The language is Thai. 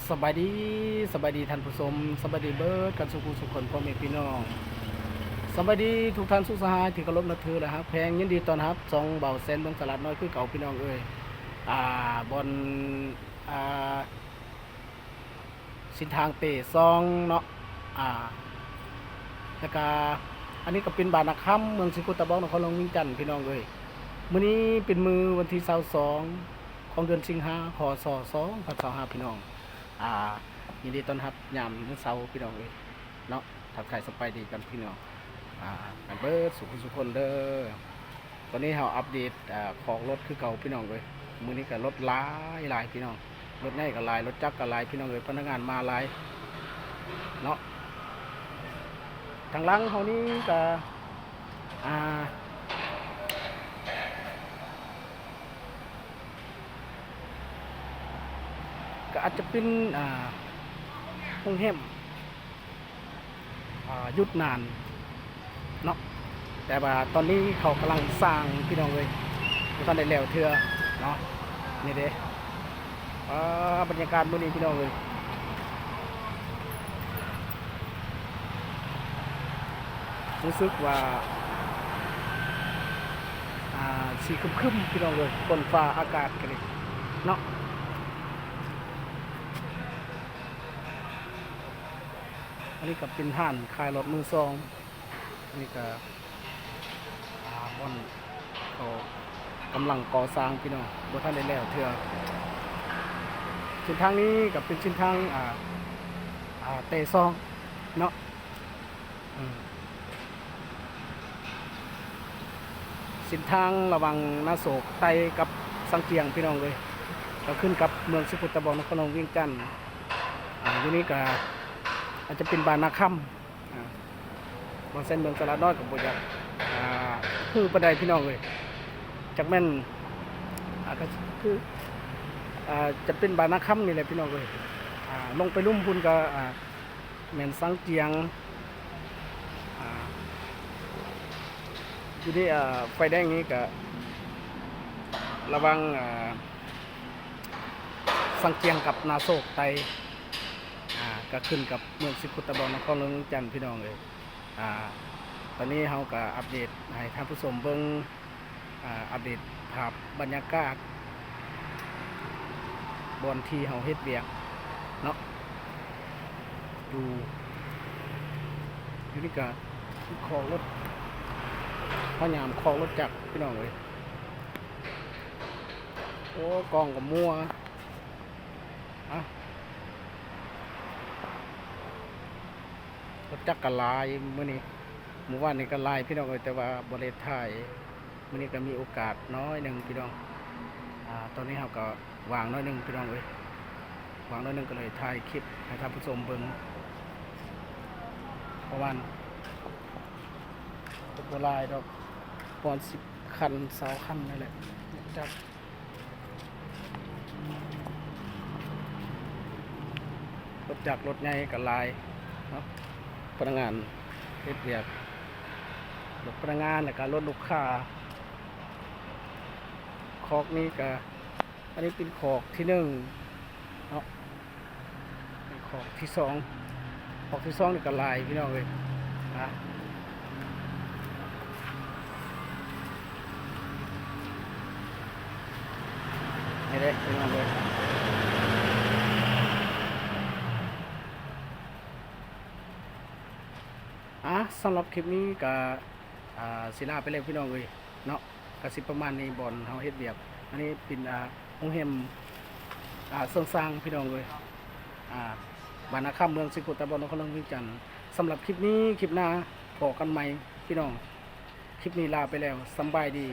สบายดีสบายดีท่านผู้ชมสบายดีเบิร์ดกันสุขุสุขคนพ่อแม่พี่น้องสบายดีทุกท่านสุขสหายที่เคารพนับถือนะครับแพงยินดีต้อนรับจองเบาเซนเมืองตลาดน้อยคือเก่าพี่น้องเอ้ยบนอ่าสินทางเตะซองเนาะแล้วก็อันนี้ก็เป็นบานนาคัมเมืองสิกุตะบอกนครหลวงวิงจันทร์พี่น้องเอ้ยมื้อนี้เป็นมือวันที่22ของเดือนสิงหาคมพ.ศ. 2025พี่น้องยินดีต้อนรับยามมื้อเช้าพี่น้องเอ้ยเนาะทักทายสบายดีกันพี่น้องกันเบิดสุขคนเด้อตอนนี้เราอัปเดตของรถคือเก่าพี่น้องเอ้ยมื้อนี้ก็รถหลายพี่น้องรถใหญ่ก็หลายรถจักรก็หลายพี่น้องเอ้ยพนักงานมาหลายเนาะทางหลังเขานี้ก็ก็อาจจะเป็นห้องแฮมยุดนานเนาะแต่ว่าตอนนี้เขากำลังสร้างพี่น้องเลยตอนได้แล้วเทื่อเนาะนี่เด้บรรยากาศมื้อนี้พี่น้องเลยรู้สึกว่าสีครึ้มๆพี่น้องเลยฝนฟ้าอากาศกันเลยเนาะอันนี้ก็เป็นห้านขายรถมือสองอันนี้ก็บอนเขากำลังก่อสร้างพี่น้องบนท่านได้แล้วเถื่อเส้นทางนี้กับเป็นเส้นทางเตะซองเนาะเส้นทางระหว่างนาโศกไตกับสังเกียงพี่น้องเลยก็ขึ้นกับเมืองสิกุตะบอกนครหลวงวิงจันทร์อยู่นี้ก็อาจจะเป็นบานนาคัมบางเส้นเมืองตลาดน้อยกับบุญคือประเดี๋ยวพี่น้องเลยจากแม่นก็คือจะเป็นบานนาคัมนี่แหละพี่น้องเลยลงไปลุ่มพุนก็แม่นสังเกียงอยู่ที่ไฟแดงนี้ก็ระวังสังเกียงกับนาโศกไตก็ขึ้นกับเมืองสิกุตะบอกนครหลวงจันทร์พี่น้องเลยตอนนี้เราก็อัปเดตให้ท่านผู้ชมเบิ่งอัปเดตภาพบรรยากาศบนที่เราเฮ็ดเวียกเนาะอยู่นี่ก็คลองรถพยายามคลองรถจักรพี่น้องเลยโอ้กองกับมัวรถจักรกระลายมื้อนี้เมื่อวานนี้ก็ลายพี่น้องเลยแต่ว่าบริเวณไทยมื้อนี้ก็มีโอกาสน้อยหนึ่งพี่น้องตอนนี้เราก็วางน้อยหนึ่งพี่น้องเลยวางน้อยหนึ่งก็เลยถ่ายคลิปให้ท่านผู้ชมเบิ่งเพราะว่ารถลายดอกปอน10 คัน20 คันนั่นแหละจักรถจักรรถใหญ่กับลายเนาะพนักงานเฮ็ดเวียกรถพนักงานแล้วก็รถลูกค้าคอกนี้ก็อันนี้เป็นคอกที่1เนาะเป็นคอกที่2คอกที่2นี่ก็ลายพี่น้องเลยนี่แหละพี่น้องเลยสำหรับคลิปนี้ก็ศิลาไปเลยพี่น้องเลยเนาะกสิประมาณนี้บอลเฮาเฮ็ดเวียกอันนี้เป็นโรงแรมเสริมสร้างพี่น้องเลยบานนาคัมเมืองสิกุตะบอกนครหลวงวิงจันทร์สำหรับคลิปนี้คลิปหน้าพบกันใหม่พี่น้องคลิปนี้ลาไปแล้วสำบายดี